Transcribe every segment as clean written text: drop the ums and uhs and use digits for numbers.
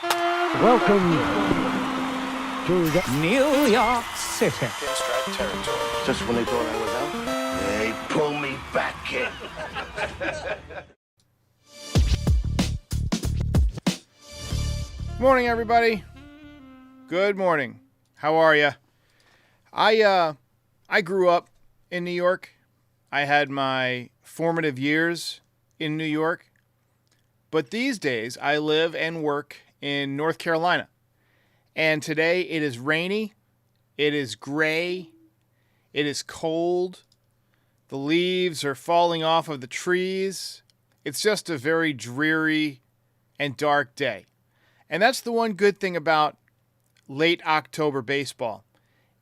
Welcome to the New York City. Pinstripe Territory. Just when they thought I was out, they pull me back in. Morning, everybody. Good morning. How are you? I grew up in New York. I had my formative years in New York. But these days, I live and work in North Carolina. And today it is rainy. It is gray. It is cold. The leaves are falling off of the trees. It's just a very dreary and dark day. And that's the one good thing about late October baseball,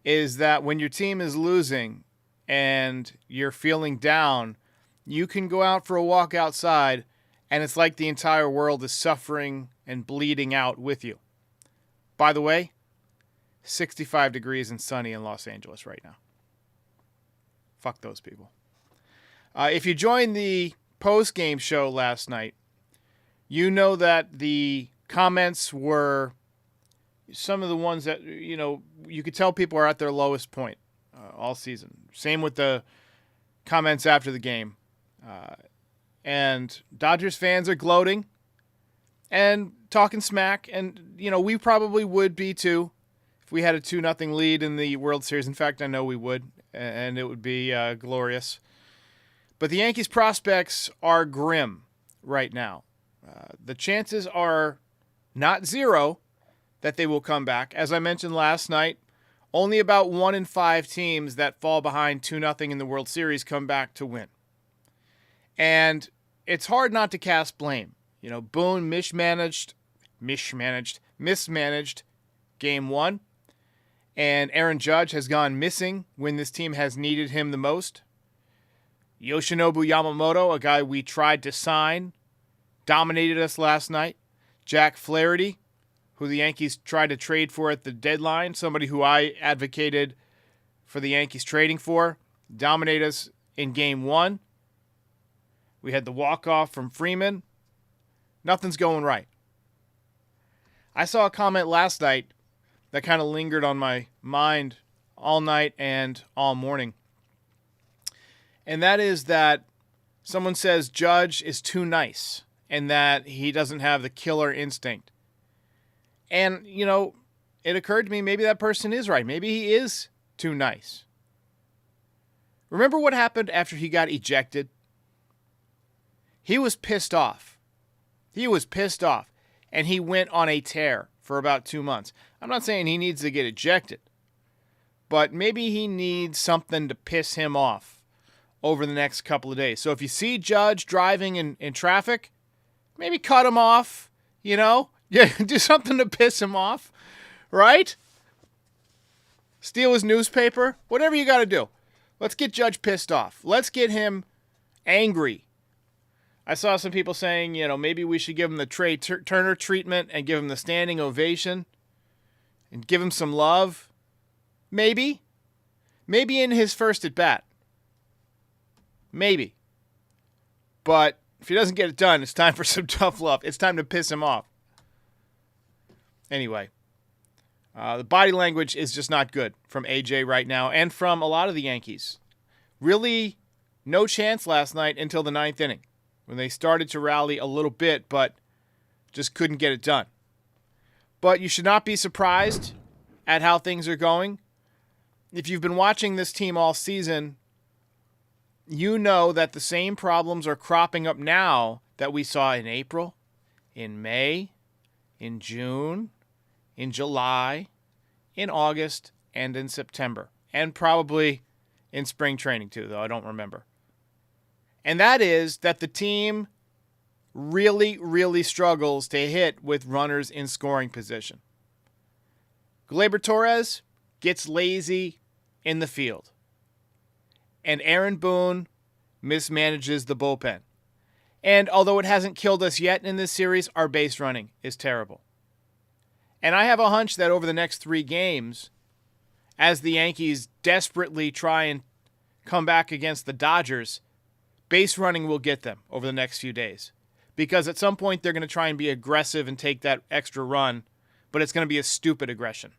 is that when your team is losing and you're feeling down, you can go out for a walk outside and it's like the entire world is suffering and bleeding out with you. By the way, 65 degrees and sunny in Los Angeles right now. Fuck those people. If you joined the post-game show last night, you know that the comments were some of the ones that, you could tell people are at their lowest point all season. Same with the comments after the game. And Dodgers fans are gloating and talking smack. And, we probably would be too if we had a 2-0 lead in the World Series. In fact, I know we would, and it would be glorious. But the Yankees prospects are grim right now. The chances are not zero that they will come back. As I mentioned last night, only about 1 in 5 teams that fall behind 2-0 in the World Series come back to win. And it's hard not to cast blame. Boone mismanaged game 1. And Aaron Judge has gone missing when this team has needed him the most. Yoshinobu Yamamoto, a guy we tried to sign, dominated us last night. Jack Flaherty, who the Yankees tried to trade for at the deadline, somebody who I advocated for the Yankees trading for, dominated us in game 1. We had the walk-off from Freeman. Nothing's going right. I saw a comment last night that kind of lingered on my mind all night and all morning. And that is that someone says Judge is too nice and that he doesn't have the killer instinct. And, it occurred to me maybe that person is right. Maybe he is too nice. Remember what happened after he got ejected? He was pissed off. And he went on a tear for about 2 months. I'm not saying he needs to get ejected, but maybe he needs something to piss him off over the next couple of days. So if you see Judge driving in traffic, maybe cut him off, Yeah, do something to piss him off, right? Steal his newspaper, whatever you got to do. Let's get Judge pissed off. Let's get him angry. I saw some people saying, maybe we should give him the Trey Turner treatment and give him the standing ovation and give him some love. Maybe. Maybe in his first at bat. Maybe. But if he doesn't get it done, it's time for some tough love. It's time to piss him off. Anyway, the body language is just not good from AJ right now and from a lot of the Yankees. Really, no chance last night until the 9th inning when they started to rally a little bit, but just couldn't get it done. But you should not be surprised at how things are going. If you've been watching this team all season, you know that the same problems are cropping up now that we saw in April, in May, in June, in July, in August, and in September. And probably in spring training too, though I don't remember. And that is that the team really, really struggles to hit with runners in scoring position. Gleyber Torres gets lazy in the field. And Aaron Boone mismanages the bullpen. And although it hasn't killed us yet in this series, our base running is terrible. And I have a hunch that over the next 3 games, as the Yankees desperately try and come back against the Dodgers, base running will get them over the next few days. because at some point they're going to try and be aggressive and take that extra run, but it's going to be a stupid aggression.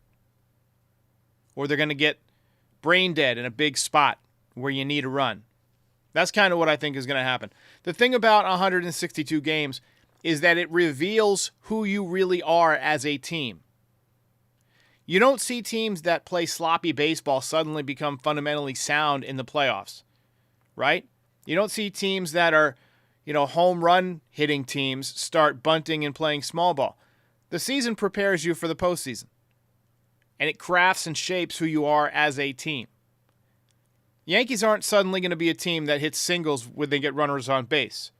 Or they're going to get brain dead in a big spot where you need a run. That's kind of what I think is going to happen. The thing about 162 games is that it reveals who you really are as a team. You don't see teams that play sloppy baseball suddenly become fundamentally sound in the playoffs, right? You don't see teams that are, home run hitting teams start bunting and playing small ball. The season prepares you for the postseason, and it crafts and shapes who you are as a team. Yankees aren't suddenly going to be a team that hits singles when they get runners on base.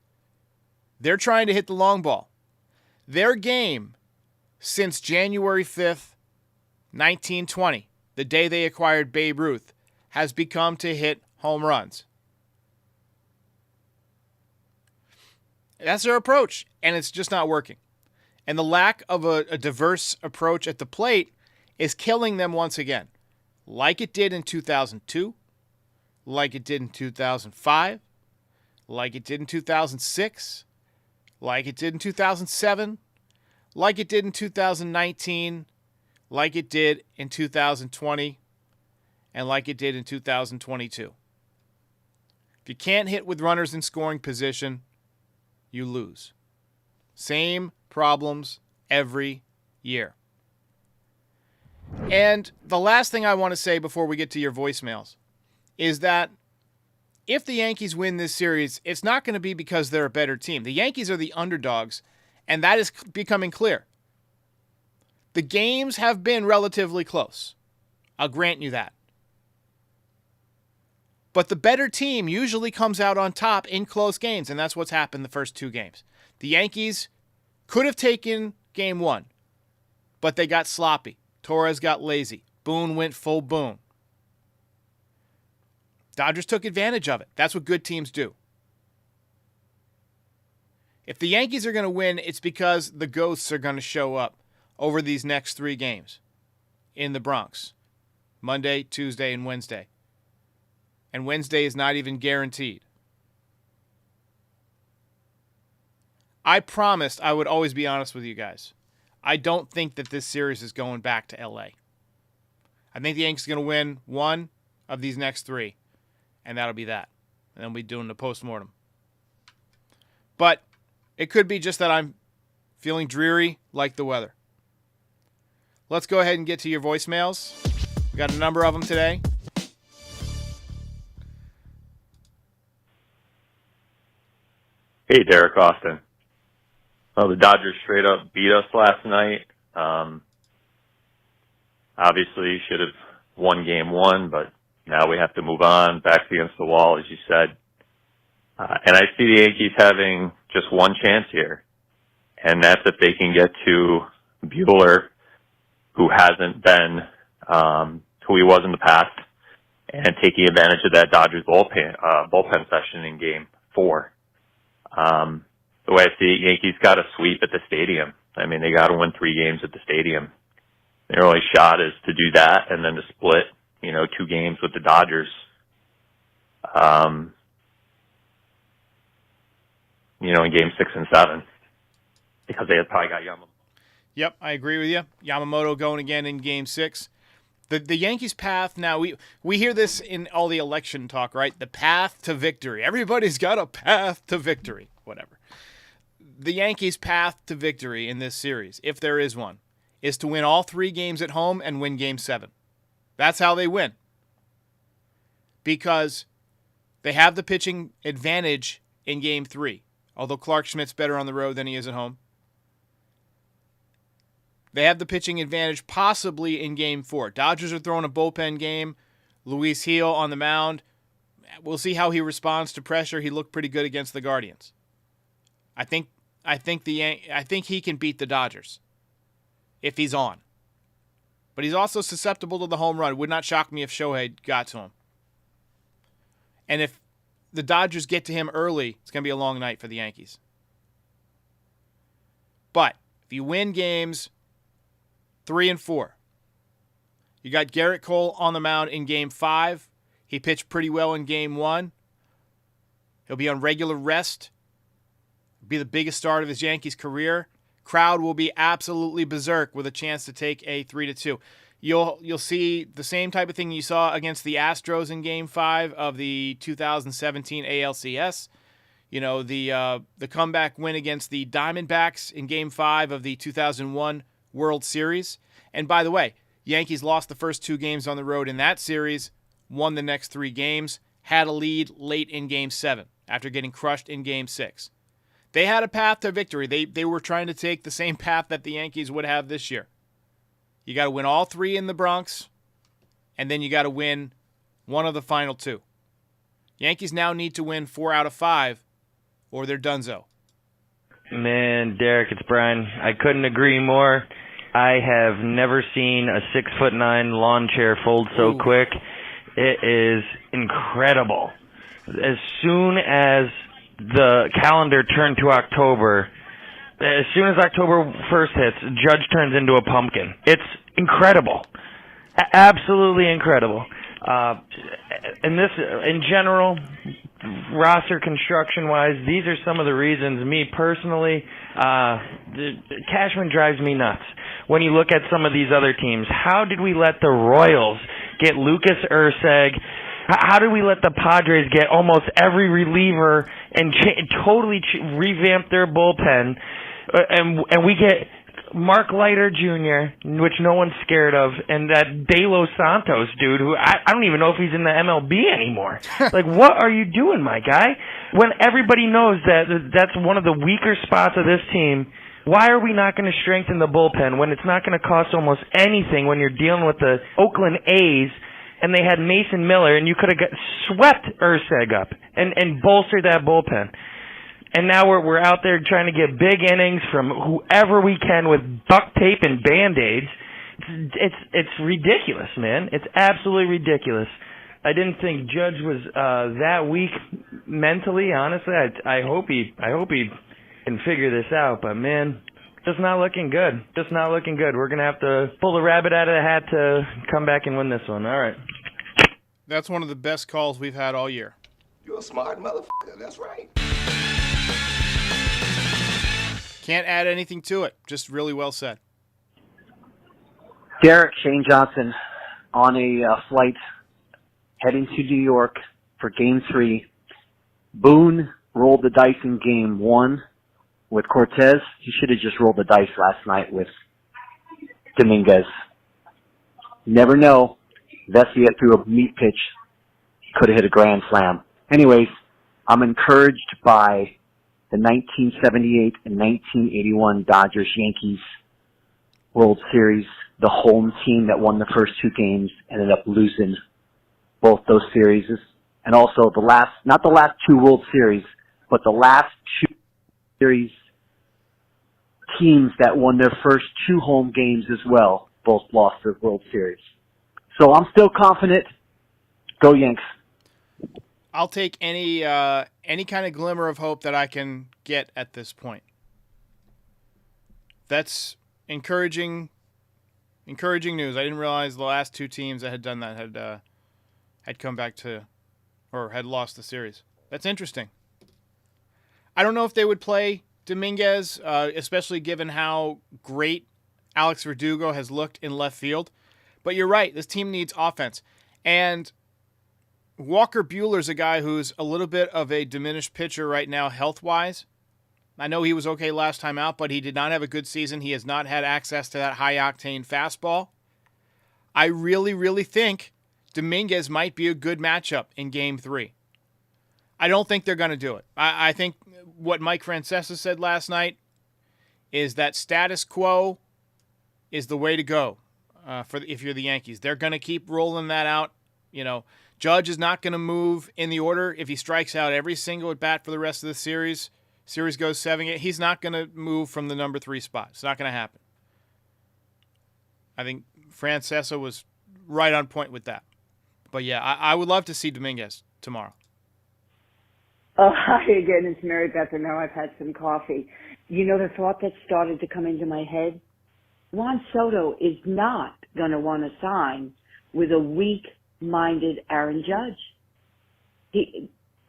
They're trying to hit the long ball. Their game since January 5th, 1920, the day they acquired Babe Ruth, has become to hit home runs. That's their approach, and it's just not working. And the lack of a diverse approach at the plate is killing them once again, like it did in 2002, like it did in 2005, like it did in 2006, like it did in 2007, like it did in 2019, like it did in 2020, and like it did in 2022. If you can't hit with runners in scoring position, you lose. Same problems every year. And the last thing I want to say before we get to your voicemails is that if the Yankees win this series, it's not going to be because they're a better team. The Yankees are the underdogs, and that is becoming clear. The games have been relatively close. I'll grant you that. But the better team usually comes out on top in close games, and that's what's happened the first two games. The Yankees could have taken game one, but they got sloppy. Torres got lazy. Boone went full Boone. Dodgers took advantage of it. That's what good teams do. If the Yankees are going to win, it's because the ghosts are going to show up over these next three games in the Bronx. Monday, Tuesday, and Wednesday. And Wednesday is not even guaranteed. I promised I would always be honest with you guys. I don't think that this series is going back to LA. I think the Yankees are going to win one of these next three, and that'll be that. And then we'll be doing the postmortem. But it could be just that I'm feeling dreary like the weather. Let's go ahead and get to your voicemails. We got a number of them today. Hey, Derek Austin. Well, the Dodgers straight up beat us last night. Obviously, should have won game one, but now we have to move on, backs against the wall, as you said. And I see the Yankees having just one chance here, and that's if they can get to Buehler, who hasn't been who he was in the past, and taking advantage of that Dodgers bullpen session in game four. The way I see it, Yankees got a sweep at the stadium. I mean, they got to win 3 games at the stadium. Their only shot is to do that and then to split, 2 games with the Dodgers. In game 6 and 7, because they had probably got Yamamoto. Yep, I agree with you. Yamamoto going again in game 6. The Yankees' path now, we hear this in all the election talk, right? The path to victory. Everybody's got a path to victory, whatever. The Yankees' path to victory in this series, if there is one, is to win all 3 games at home and win game 7. That's how they win. Because they have the pitching advantage in game 3, although Clark Schmidt's better on the road than he is at home. They have the pitching advantage possibly in game 4. Dodgers are throwing a bullpen game. Luis Gil on the mound. We'll see how he responds to pressure. He looked pretty good against the Guardians. I think he can beat the Dodgers if he's on. But he's also susceptible to the home run. It would not shock me if Shohei got to him. And if the Dodgers get to him early, it's going to be a long night for the Yankees. But if you win games 3 and 4, you got Garrett Cole on the mound in game 5. He pitched pretty well in game 1. He'll be on regular rest. be the biggest start of his Yankees career. Crowd will be absolutely berserk with a chance to take a 3-2. You'll see the same type of thing you saw against the Astros in Game 5 of the 2017 ALCS. You know, the comeback win against the Diamondbacks in Game 5 of the 2001 World Series. And by the way, Yankees lost the first 2 games on the road in that series, won the next 3 games, had a lead late in Game 7 after getting crushed in Game 6. They had a path to victory. They were trying to take the same path that the Yankees would have this year. You got to win all 3 in the Bronx, and then you got to win one of the final 2. Yankees now need to win 4 out of 5, or they're donezo. Man, Derek, it's Brian. I couldn't agree more. I have never seen a 6'9" lawn chair fold so quick. It is incredible. As soon as the calendar turned to October, as soon as October 1st hits, Judge turns into a pumpkin. It's incredible. Absolutely incredible. And this, in general, roster construction-wise, these are some of the reasons, me personally, Cashman drives me nuts. When you look at some of these other teams, how did we let the Royals get Lucas Erceg? How did we let the Padres get almost every reliever and totally revamp their bullpen? And we get Mark Leiter Jr., which no one's scared of, and that De Los Santos dude, who I don't even know if he's in the MLB anymore. Like, what are you doing, my guy? When everybody knows that that's one of the weaker spots of this team, why are we not going to strengthen the bullpen when it's not going to cost almost anything when you're dealing with the Oakland A's and they had Mason Miller and you could have swept Erceg up and bolstered that bullpen? And now we're out there trying to get big innings from whoever we can with duct tape and Band-Aids. It's ridiculous, man. It's absolutely ridiculous. I didn't think Judge was that weak mentally. Honestly, I hope he can figure this out. But man, just not looking good. Just not looking good. We're gonna have to pull the rabbit out of the hat to come back and win this one. All right. That's one of the best calls we've had all year. You're a smart motherfucker. That's right. Can't add anything to it. Just really well said. Derek, Shane Johnson on a flight heading to New York for Game 3. Boone rolled the dice in Game 1 with Cortez. He should have just rolled the dice last night with Dominguez. Never know. Vesia threw a meat pitch. Could have hit a grand slam. Anyways, I'm encouraged by the 1978 and 1981 Dodgers-Yankees World Series. The home team that won the first 2 games ended up losing both those series. And also not the last 2 World Series, but the last 2 series teams that won their first 2 home games as well, both lost their World Series. So I'm still confident. Go Yanks. I'll take any kind of glimmer of hope that I can get at this point. That's encouraging news. I didn't realize the last 2 teams that had done that had come back to, or had lost the series. That's interesting. I don't know if they would play Dominguez, especially given how great Alex Verdugo has looked in left field. But you're right. This team needs offense. And Walker Buehler's a guy who's a little bit of a diminished pitcher right now health-wise. I know he was okay last time out, but he did not have a good season. He has not had access to that high-octane fastball. I really, really think Dominguez might be a good matchup in Game 3. I don't think they're going to do it. I think what Mike Francesa said last night is that status quo is the way to go if you're the Yankees. They're going to keep rolling that out. You know, Judge is not going to move in the order. If he strikes out every single at bat for the rest of the series goes 7-8, he's not going to move from the number 3 spot. It's not going to happen. I think Francesa was right on point with that. But yeah, I would love to see Dominguez tomorrow. Oh, hi again. It's Mary Beth, and now I've had some coffee. You know, the thought that started to come into my head? Juan Soto is not going to want to sign with a weak-minded Aaron Judge.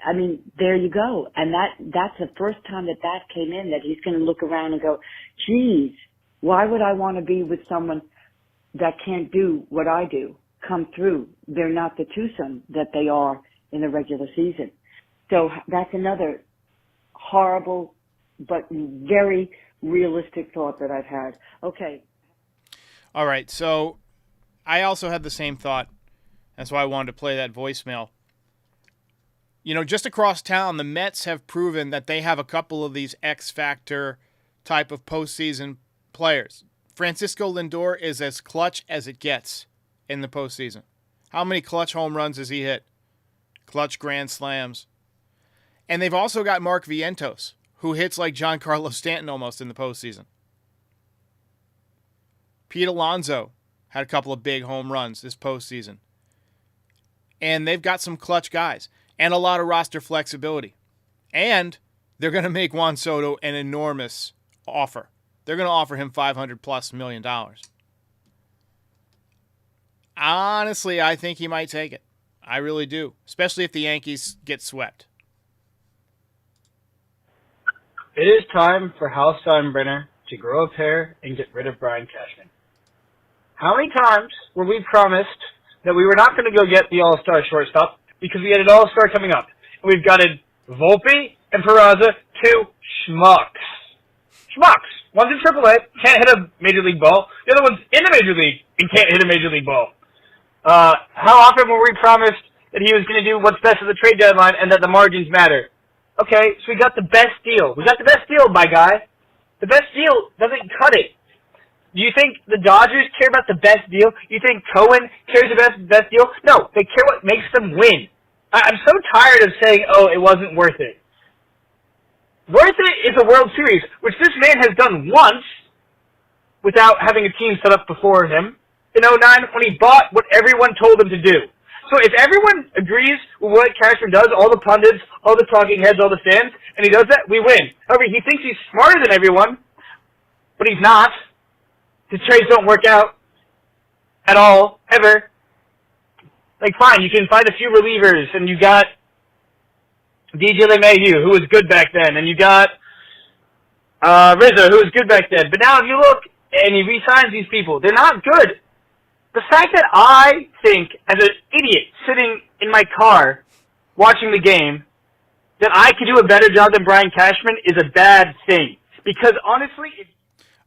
I mean, there you go. And that's the first time that came in, that he's going to look around and go, geez, why would I want to be with someone that can't do what I do, come through? They're not the twosome that they are in the regular season. So that's another horrible but very realistic thought that I've had. Okay. All right, so I also had the same thought. That's why I wanted to play that voicemail. You know, just across town, the Mets have proven that they have a couple of these X-Factor type of postseason players. Francisco Lindor is as clutch as it gets in the postseason. How many clutch home runs has he hit? Clutch grand slams. And they've also got Mark Vientos, who hits like Giancarlo Stanton almost in the postseason. Pete Alonso had a couple of big home runs this postseason. And they've got some clutch guys and a lot of roster flexibility. And they're going to make Juan Soto an enormous offer. They're going to offer him $500+ million. Honestly, I think he might take it. I really do, especially if the Yankees get swept. It is time for Hal Steinbrenner to grow a pair and get rid of Brian Cashman. How many times were we promised that we were not going to go get the All-Star shortstop because we had an All-Star coming up? And we've got Volpe and Peraza, two schmucks. Schmucks. One's in AAA, can't hit a Major League ball. The other one's in the Major League and can't hit a Major League ball. How often were we promised that he was going to do what's best at the trade deadline and that the margins matter? Okay, so we got the best deal. We got the best deal, my guy. The best deal doesn't cut it. Do you think the Dodgers care about the best deal? You think Cohen cares about the best deal? No, they care what makes them win. I'm so tired of saying, oh, it wasn't worth it. Worth it is a World Series, which this man has done once without having a team set up before him in 2009 when he bought what everyone told him to do. So if everyone agrees with what Cashman does, all the pundits, all the talking heads, all the fans, and he does that, we win. However, he thinks he's smarter than everyone, but he's not. His trades don't work out at all, ever. Like, fine, you can find a few relievers, and you got DJ LeMahieu, who was good back then, and you got Rizzo, who was good back then. But now if you look, and he re-signs these people, they're not good. The fact that I think, as an idiot sitting in my car watching the game, that I could do a better job than Brian Cashman is a bad thing. Because honestly,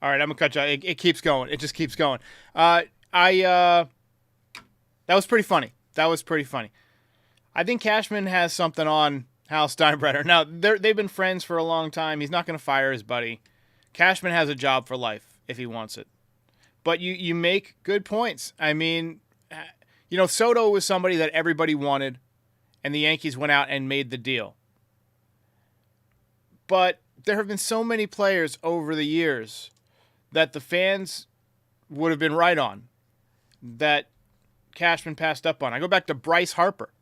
all right, I'm gonna cut you. It keeps going. It just keeps going. That was pretty funny. I think Cashman has something on Hal Steinbrenner. Now they've been friends for a long time. He's not gonna fire his buddy. Cashman has a job for life if he wants it. But you make good points. I mean, you know, Soto was somebody that everybody wanted, and the Yankees went out and made the deal. But there have been so many players over the years that the fans would have been right on that Cashman passed up on. I go back to Bryce Harper.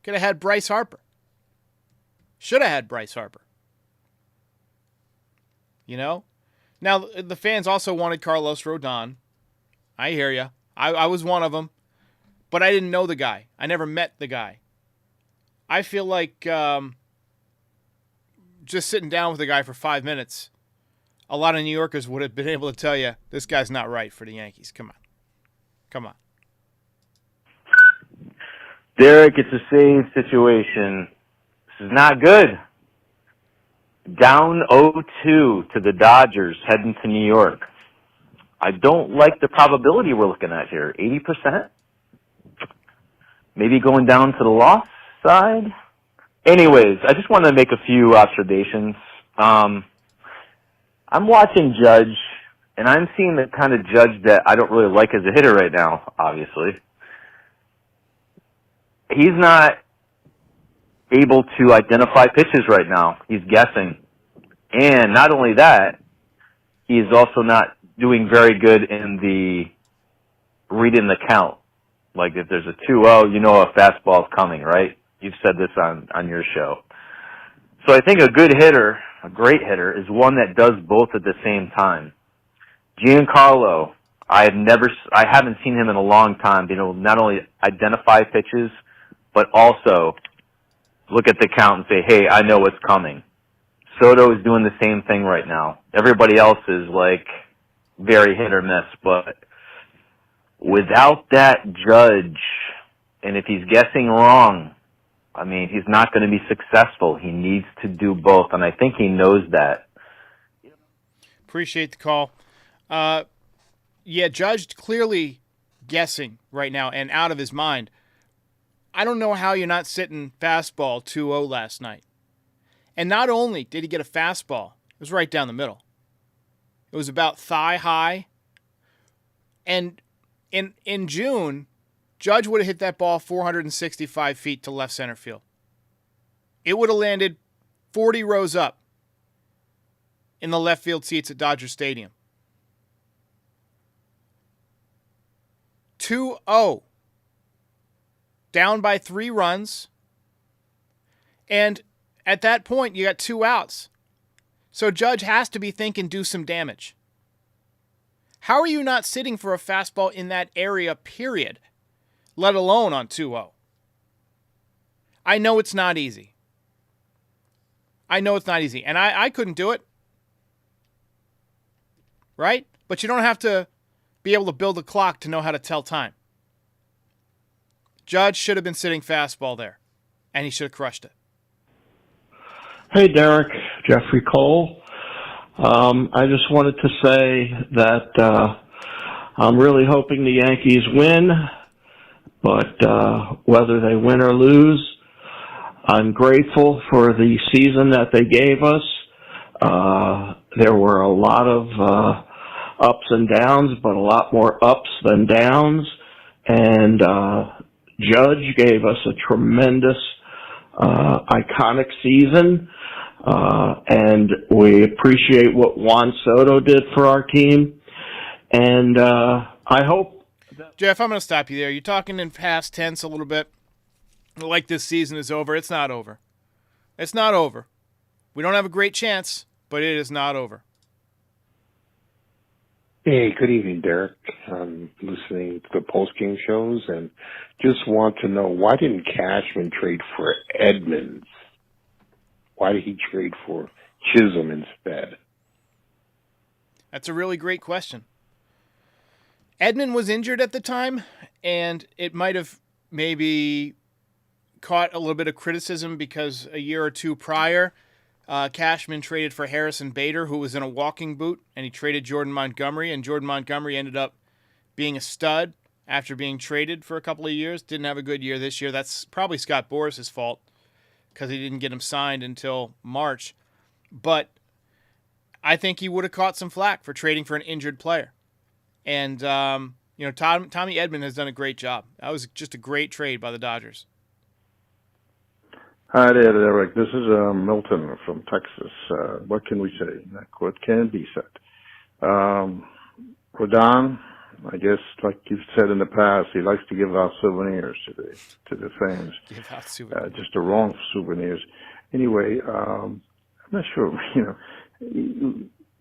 Could have had Bryce Harper. Should have had Bryce Harper. You know? Now, the fans also wanted Carlos Rodon. I hear you. I was one of them. But I didn't know the guy. I never met the guy. I feel like just sitting down with the guy for 5 minutes, a lot of New Yorkers would have been able to tell you, this guy's not right for the Yankees. Come on. Derek, it's the same situation. This is not good. Down 0-2 to the Dodgers heading to New York. I don't like the probability we're looking at here. 80%? Maybe going down to the loss side? Anyways, I just want to make a few observations. I'm watching Judge, and I'm seeing the kind of Judge that I don't really like as a hitter right now, obviously. He's not able to identify pitches right now. He's guessing. And not only that, he is also not doing very good in the reading the count. Like if there's a 2-0, you know a fastball's coming, right? You've said this on your show. So I think a good hitter, a great hitter, is one that does both at the same time. Giancarlo, I haven't seen him in a long time, not only identify pitches, but also look at the count and say, hey, I know what's coming. Soto is doing the same thing right now. Everybody else is like very hit or miss, but without that Judge, and if he's guessing wrong, I mean, he's not going to be successful. He needs to do both, and I think he knows that. Appreciate the call. Yeah, Judge clearly guessing right now and out of his mind. I don't know how you're not sitting fastball 2-0 last night. And not only did he get a fastball, it was right down the middle. It was about thigh high. And in June, Judge would have hit that ball 465 feet to left center field. It would have landed 40 rows up in the left field seats at Dodger Stadium. 2-0. Down by 3 runs. And at that point, you got 2 outs. So Judge has to be thinking, do some damage. How are you not sitting for a fastball in that area, period, let alone on 2-0? I know it's not easy. And I couldn't do it. Right? But you don't have to be able to build a clock to know how to tell time. Judge should have been sitting fastball there, and he should have crushed it. Hey, Derek, Jeffrey Cole. I just wanted to say that I'm really hoping the Yankees win, but whether they win or lose, I'm grateful for the season that they gave us. There were a lot of ups and downs, but a lot more ups than downs, and Judge gave us a tremendous, iconic season, and we appreciate what Juan Soto did for our team, and I hope... Jeff, I'm going to stop you there. You're talking in past tense a little bit, like this season is over. It's not over. It's not over. We don't have a great chance, but it is not over. Hey, good evening, Derek. I'm listening to the post-game shows and just want to know, why didn't Cashman trade for Edmonds? Why did he trade for Chisholm instead? That's a really great question. Edmund was injured at the time, and it might have maybe caught a little bit of criticism because a year or two prior, Cashman traded for Harrison Bader, who was in a walking boot, and he traded Jordan Montgomery, and Jordan Montgomery ended up being a stud after being traded for a couple of years. Didn't have a good year this year. That's probably Scott Boras' fault because he didn't get him signed until March. But I think he would have caught some flack for trading for an injured player. And, Tommy Edman has done a great job. That was just a great trade by the Dodgers. Hi there, Eric. This is Milton from Texas. What can we say? What can be said? Rodon, I guess, like you've said in the past, he likes to give out souvenirs to the fans. Give out souvenirs. Just the wrong souvenirs. Anyway, I'm not sure.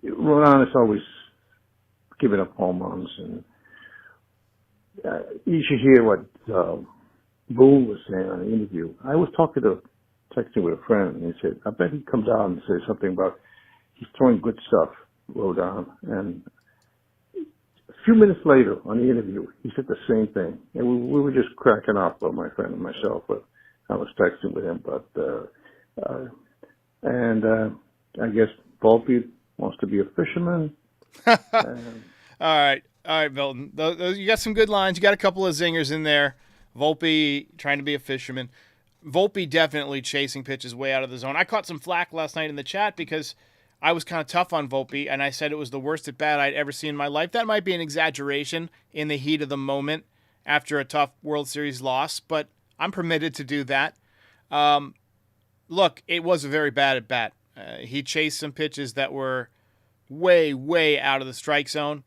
Rodon is always giving up home runs, and you should hear what Boone was saying on the interview. I was texting with a friend, and he said, I bet he'd come down and say something about he's throwing good stuff, Rodon. And a few minutes later on the interview, he said the same thing. And we were just cracking up, well, my friend and myself, but I was texting with him. But I guess Volpe wants to be a fisherman. All right, Milton. You got some good lines. You got a couple of zingers in there. Volpe trying to be a fisherman. Volpe definitely chasing pitches way out of the zone. I caught some flack last night in the chat because I was kind of tough on Volpe, and I said it was the worst at bat I'd ever seen in my life. That might be an exaggeration in the heat of the moment after a tough World Series loss, but I'm permitted to do that. Look, it was a very bad at bat. He chased some pitches that were way, way out of the strike zone.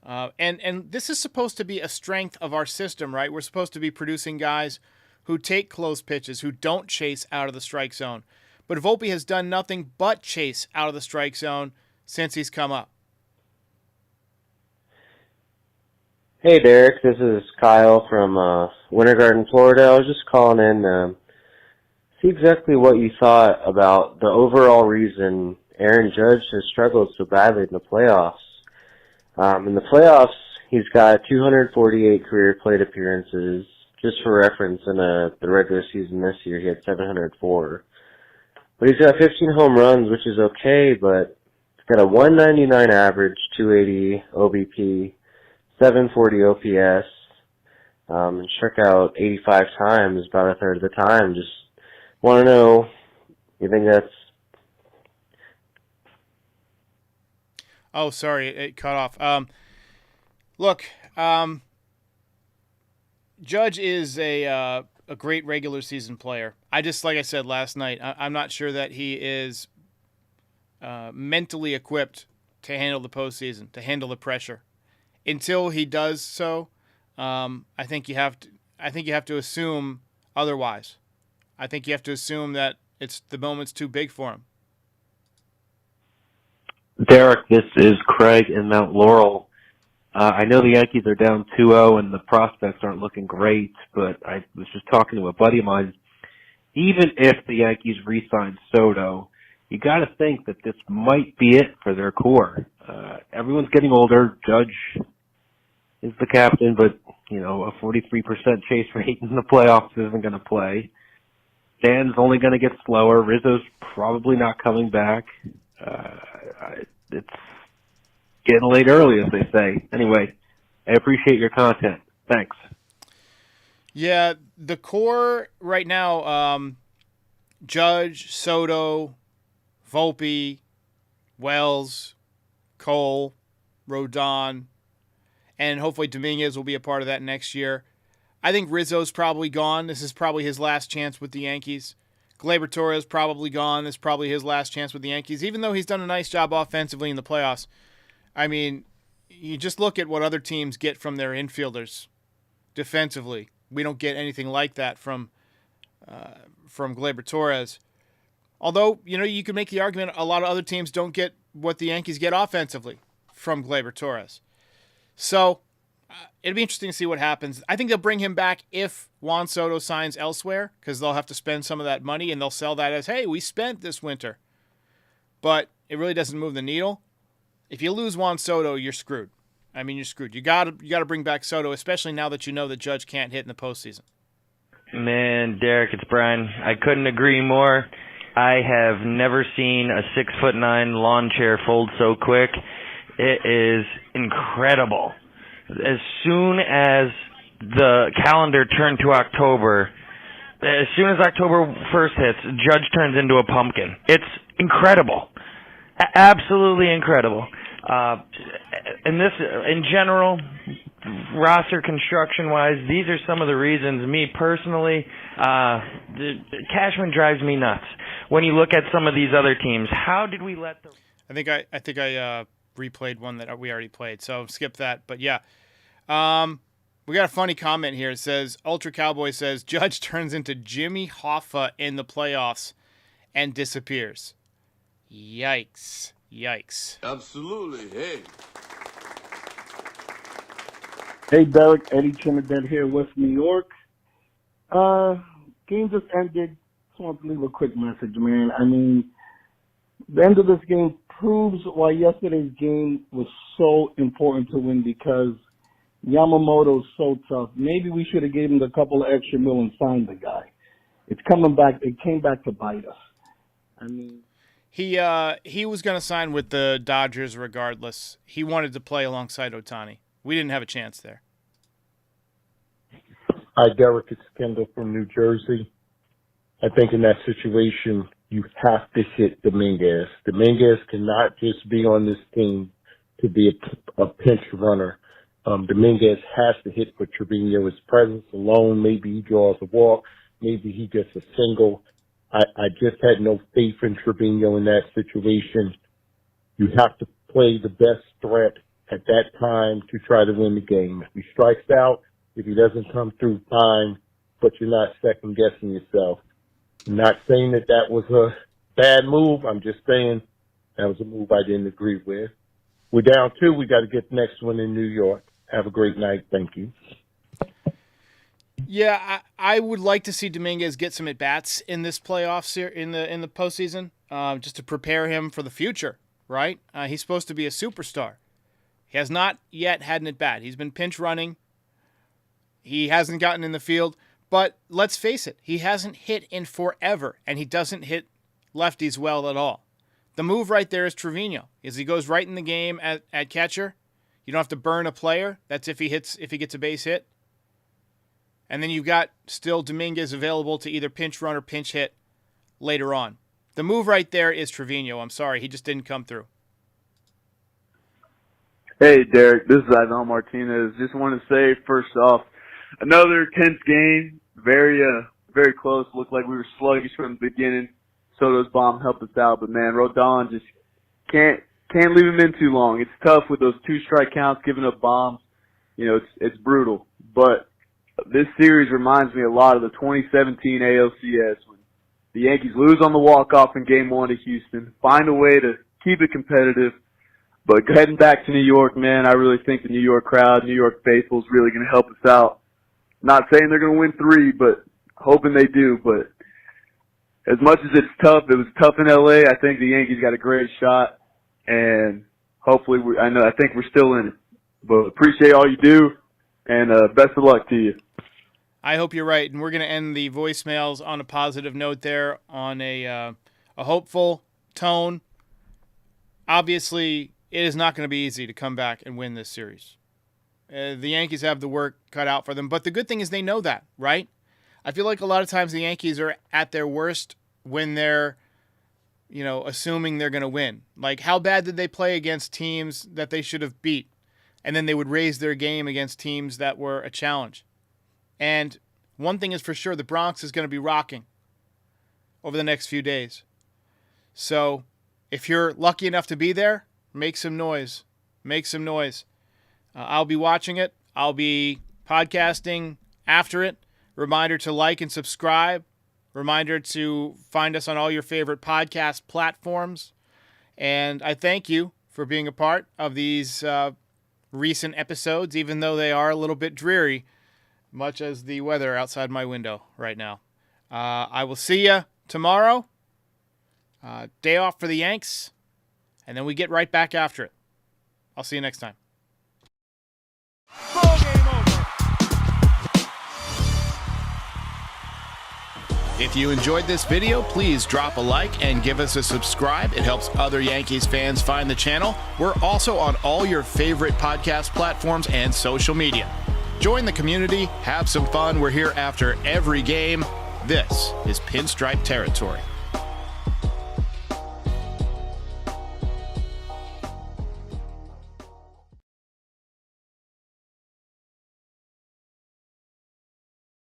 And this is supposed to be a strength of our system, right? We're supposed to be producing guys who take close pitches, who don't chase out of the strike zone. But Volpe has done nothing but chase out of the strike zone since he's come up. Hey, Derek. This is Kyle from Winter Garden, Florida. I was just calling in see exactly what you thought about the overall reason Aaron Judge has struggled so badly in the playoffs. In the playoffs, he's got 248 career plate appearances. Just for reference, in the regular season this year, he had 704. But he's got 15 home runs, which is okay, but he's got a 199 average, 280 OBP, 740 OPS, and struck out 85 times, about a third of the time. Just want to know, you think that's... Oh, sorry, it cut off. Look, Judge is a great regular season player. Like I said last night, I'm not sure that he is mentally equipped to handle the postseason, to handle the pressure. Until he does so, I think you have to assume otherwise. I think you have to assume that the moment's too big for him. Derek, this is Craig in Mount Laurel. I know the Yankees are down 2-0 and the prospects aren't looking great, but I was just talking to a buddy of mine. Even if the Yankees re-sign Soto, you got to think that this might be it for their core. Everyone's getting older. Judge is the captain, but a 43% chase rate in the playoffs isn't going to play. Stan's only going to get slower. Rizzo's probably not coming back. It's getting late early, as they say. Anyway, I appreciate your content. Thanks. Yeah, the core right now, Judge, Soto, Volpe, Wells, Cole, Rodon, and hopefully Dominguez will be a part of that next year. I think Rizzo's probably gone. This is probably his last chance with the Yankees. Gleyber Torres probably gone. This is probably his last chance with the Yankees, even though he's done a nice job offensively in the playoffs. I mean, you just look at what other teams get from their infielders defensively. We don't get anything like that from Gleyber Torres. Although, you can make the argument a lot of other teams don't get what the Yankees get offensively from Gleyber Torres. So it'll be interesting to see what happens. I think they'll bring him back if Juan Soto signs elsewhere, because they'll have to spend some of that money, and they'll sell that as, hey, we spent this winter. But it really doesn't move the needle. If you lose Juan Soto, you're screwed. I mean, you're screwed. You got to bring back Soto, especially now that you know that Judge can't hit in the postseason. Man, Derek, it's Brian. I couldn't agree more. I have never seen a 6'9" lawn chair fold so quick. It is incredible. As soon as the calendar turned to October, as soon as October 1st hits, Judge turns into a pumpkin. It's incredible. Absolutely incredible. And this, in general, roster construction-wise, these are some of the reasons, me personally, Cashman drives me nuts. When you look at some of these other teams, how did we let the... I think I replayed one that we already played, so skip that. But yeah, we got a funny comment here. It says, Ultra Cowboy says, Judge turns into Jimmy Hoffa in the playoffs and disappears. Yikes. Absolutely. Hey, Derek, Eddie Trinidad here with New York. Game just ended. Just want to leave a quick message, man. I mean, the end of this game proves why yesterday's game was so important to win, because Yamamoto's so tough. Maybe we should have given him a couple of extra mil and signed the guy. It's coming back. It came back to bite us. I mean, he was going to sign with the Dodgers regardless. He wanted to play alongside Ohtani. We didn't have a chance there. Hi, Derek. It's Kendall from New Jersey. I think in that situation, you have to hit Dominguez. Dominguez cannot just be on this team to be a pinch runner. Dominguez has to hit for Trevino. His presence alone, maybe he draws a walk, maybe he gets a single. I just had no faith in Trevino in that situation. You have to play the best threat at that time to try to win the game. If he strikes out, if he doesn't come through, fine, but you're not second-guessing yourself. I'm not saying that was a bad move. I'm just saying that was a move I didn't agree with. We're down 2. We got to get the next one in New York. Have a great night. Thank you. Yeah, I would like to see Dominguez get some at-bats in this playoffs here in the postseason, just to prepare him for the future, right? He's supposed to be a superstar. He has not yet had an at-bat. He's been pinch running. He hasn't gotten in the field. But let's face it, he hasn't hit in forever, and he doesn't hit lefties well at all. The move right there is Trevino, is he goes right in the game at catcher. You don't have to burn a player. That's if he gets a base hit. And then you've got still Dominguez available to either pinch run or pinch hit later on. The move right there is Trevino. I'm sorry, he just didn't come through. Hey, Derek, this is Ivan Martinez. Just want to say, first off, another tense game, very close. Looked like we were sluggish from the beginning. Soto's bomb helped us out, but man, Rodon just can't leave him in too long. It's tough with those 2 strike counts, giving up bombs. You know, it's brutal. But this series reminds me a lot of the 2017 ALCS when the Yankees lose on the walk-off in Game 1 to Houston, find a way to keep it competitive. But heading back to New York, man, I really think the New York crowd, New York faithful is really going to help us out. Not saying they're going to win 3, but hoping they do. But as much as it's tough, it was tough in LA. I think the Yankees got a great shot, and hopefully, I think we're still in it. But appreciate all you do, and best of luck to you. I hope you're right, and we're going to end the voicemails on a positive note there, on a hopeful tone. Obviously, it is not going to be easy to come back and win this series. The Yankees have the work cut out for them, but the good thing is they know that, right? I feel like a lot of times the Yankees are at their worst when they're, assuming they're going to win. Like, how bad did they play against teams that they should have beat? And then they would raise their game against teams that were a challenge. And one thing is for sure, the Bronx is going to be rocking over the next few days. So if you're lucky enough to be there, make some noise. Make some noise. I'll be watching it. I'll be podcasting after it. Reminder to like and subscribe. Reminder to find us on all your favorite podcast platforms. And I thank you for being a part of these recent episodes, even though they are a little bit dreary, much as the weather outside my window right now. I will see you tomorrow. Day off for the Yanks. And then we get right back after it. I'll see you next time. If you enjoyed this video, please drop a like and give us a subscribe. It helps other Yankees fans find the channel. We're also on all your favorite podcast platforms and social media. Join the community, have some fun. We're here after every game. This is Pinstripe Territory.